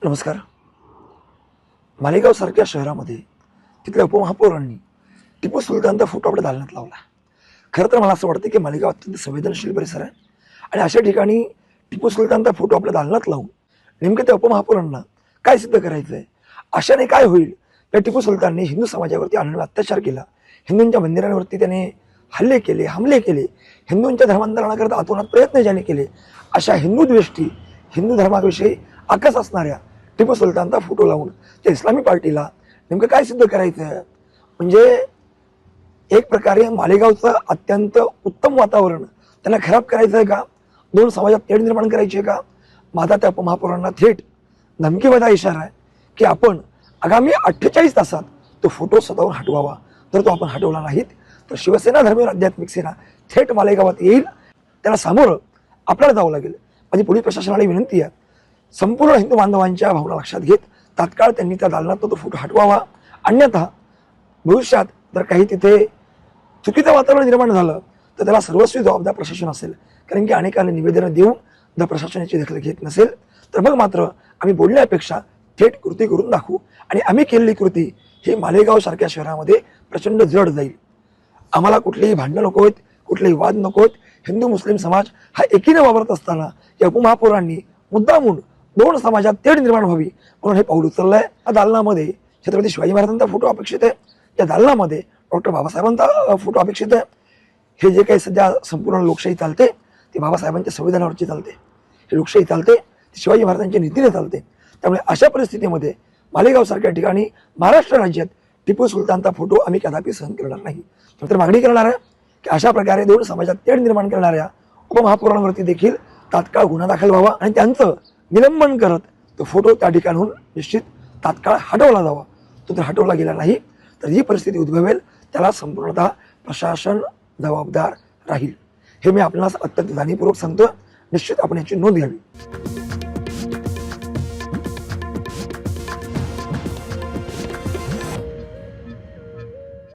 नमस्कार. मालेगाव सारख्या शहरामध्ये तिथल्या उपमहापौरांनी टिपू सुलतानचा फोटो आपल्या दालनात लावला. खरं तर मला असं वाटतं की मालेगाव अत्यंत संवेदनशील परिसर आहे आणि अशा ठिकाणी टिपू सुलतानचा फोटो आपल्या दालनात लावून नेमकं त्या उपमहापौरांना काय सिद्ध करायचं आहे? अशाने काय होईल? या टिपू सुलतानने हिंदू समाजावरती अनन्य अत्याचार केला, हिंदूंच्या मंदिरांवरती त्याने हमले केले, हिंदूंच्या धर्मांतरणाकरता आतोनात प्रयत्न ज्याने केले, अशा हिंदू द्वेष्टी, हिंदू धर्माविषयी आकस असणाऱ्या टिपू सुलतानचा फोटो लावून त्या इस्लामी पार्टीला नेमकं काय सिद्ध करायचं आहे? म्हणजे एक प्रकारे मालेगावचं अत्यंत उत्तम वातावरण त्यांना खराब करायचं आहे का? दोन समाजात तेढ निर्माण करायची आहे का? माझा त्या उपमहापौरांना थेट धमकीवादा इशारा आहे की आपण आगामी 48 तासात तो फोटो स्वतःहून हटवावा. जर तो आपण हटवला नाहीत तर शिवसेना धर्मीय आध्यात्मिक सेना थेट मालेगावात येईल. त्याला सामोरं आपल्याला जावं लागेल. माझी पोलीस प्रशासनाला विनंती आहे, संपूर्ण हिंदू बांधवांच्या भावना लक्षात घेत तात्काळ त्यांनी त्या दालनात तो फोटो हटवावा. अन्यथा भविष्यात जर काही तिथे चुकीचं वातावरण निर्माण झालं तर त्याला सर्वस्वी जबाबदार प्रशासन असेल. कारण की अनेकांनी निवेदनं देऊन जर प्रशासनाची दखल घेत नसेल तर मग मात्र आम्ही बोलण्यापेक्षा थेट कृती करून दाखवू आणि आम्ही केलेली कृती ही मालेगाव सारख्या शहरामध्ये प्रचंड जड जाईल. आम्हाला कुठलीही भांडणं नको आहेत, कुठलेही वाद नको आहेत. हिंदू मुस्लिम समाज हा एकीने वावरत असताना या उपमहापौरांनी मुद्दामून दोन समाजात तेढ निर्माण व्हावी म्हणून हे पाऊल उचललं आहे. या दालनामध्ये छत्रपती शिवाजी महाराजांचा फोटो अपेक्षित आहे. या दालनामध्ये डॉक्टर बाबासाहेबांचा फोटो अपेक्षित आहे. हे जे काही सध्या संपूर्ण लोकशाही चालते ती बाबासाहेबांच्या संविधानावरची चालते. ही लोकशाही चालते ती शिवाजी महाराजांच्या नीतीने चालते. त्यामुळे अशा परिस्थितीमध्ये मालेगाव सारख्या ठिकाणी महाराष्ट्र राज्यात टिपू सुलतानचा फोटो आम्ही कदापि सहन करणार नाही. तर मागणी करणार आहे की अशा प्रकारे दोन समाजात तेढ निर्माण करणाऱ्या उपमहापौरांवरती देखील तात्काळ गुन्हा दाखल व्हावा आणि त्यांचं निलंबन करत तो फोटो त्या ठिकाणून निश्चित तात्काळ हटवला जावा. तो जर हटवला गेला नाही तर जी परिस्थिती उद्भवेल त्याला संपूर्णतः प्रशासन जबाबदार राहील. हे मी आपल्याला अत्यंत जाणीवपूर्वक सांगतो. निश्चित आपण याची नोंद घ्यावी.